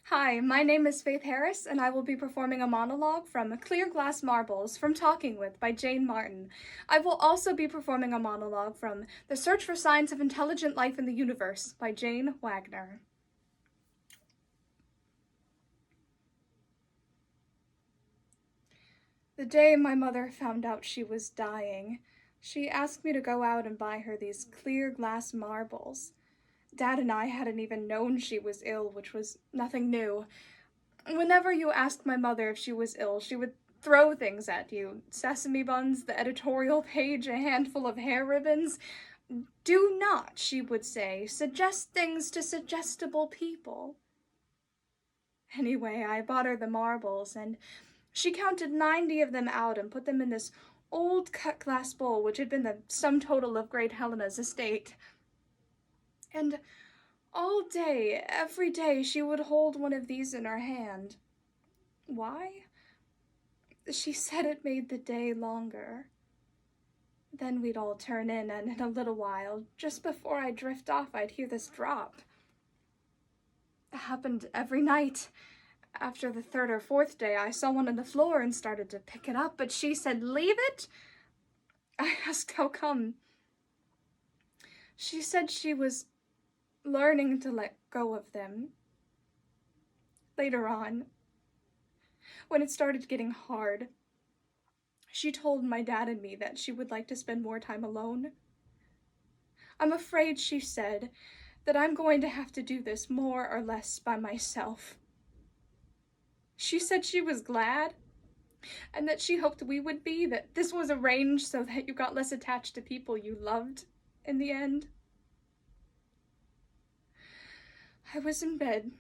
Hi, my name is Faith Harris, and I will be performing a monologue from Clear Glass Marbles from Talking With by Jane Martin. I will also be performing a monologue from The Search for Signs of Intelligent Life in the Universe by Jane Wagner. The day my mother found out she was dying, she asked me to go out and buy her these clear glass marbles. Dad and I hadn't even known she was ill, which was nothing new. Whenever you asked my mother if she was ill, she would throw things at you. Sesame buns, the editorial page, a handful of hair ribbons. Do not, she would say, suggest things to suggestible people. Anyway, I bought her the marbles, and she counted 90 of them out and put them in this old cut glass bowl, which had been the sum total of Great Helena's estate. And all day, every day, she would hold one of these in her hand. Why? She said it made the day longer. Then we'd all turn in, and in a little while, just before I'd drift off, I'd hear this drop. It happened every night. After the third or fourth day, I saw one on the floor and started to pick it up, but she said, "Leave it?" I asked how come. She said she was learning to let go of them. Later on, when it started getting hard, she told my dad and me that she would like to spend more time alone. I'm afraid, she said, that I'm going to have to do this more or less by myself. She said she was glad, and that she hoped we would be, that this was arranged so that you got less attached to people you loved in the end. I was in bed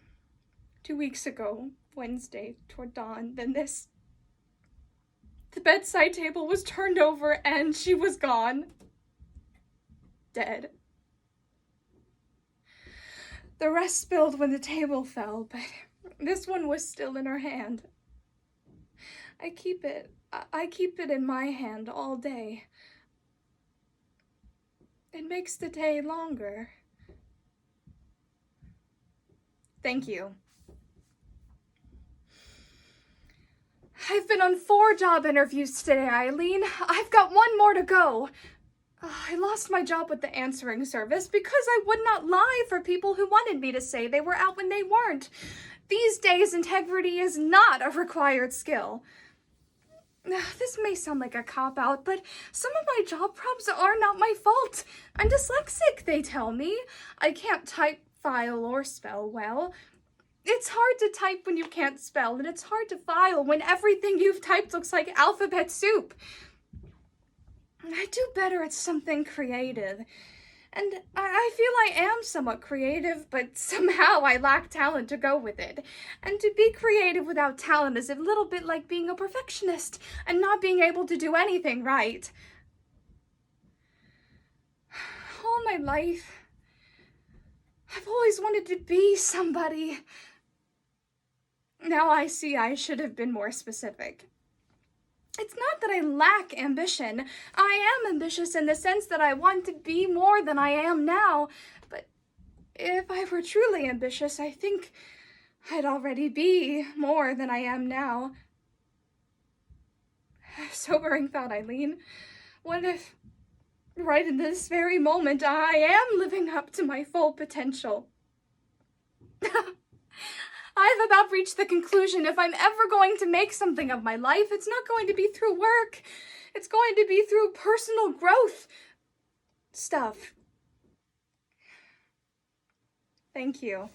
2 weeks ago, Wednesday, toward dawn, then this. The bedside table was turned over and she was gone. Dead. The rest spilled when the table fell, but this one was still in her hand. I keep it in my hand all day. It makes the day longer. Thank you. I've been on 4 job interviews today, Eileen. I've got 1 more to go. I lost my job with the answering service because I would not lie for people who wanted me to say they were out when they weren't. These days, integrity is not a required skill. This may sound like a cop-out, but some of my job problems are not my fault. I'm dyslexic, they tell me. I can't type, file, or spell well. It's hard to type when you can't spell, and it's hard to file when everything you've typed looks like alphabet soup. I do better at something creative, and I feel I am somewhat creative, but somehow I lack talent to go with it. And to be creative without talent is a little bit like being a perfectionist and not being able to do anything right. All my life, I've always wanted to be somebody. Now I see I should have been more specific. It's not that I lack ambition. I am ambitious in the sense that I want to be more than I am now, but if I were truly ambitious, I think I'd already be more than I am now. Sobering thought, Eileen. What if, right in this very moment, I am living up to my full potential? I've about reached the conclusion if I'm ever going to make something of my life, it's not going to be through work. It's going to be through personal growth stuff. Thank you.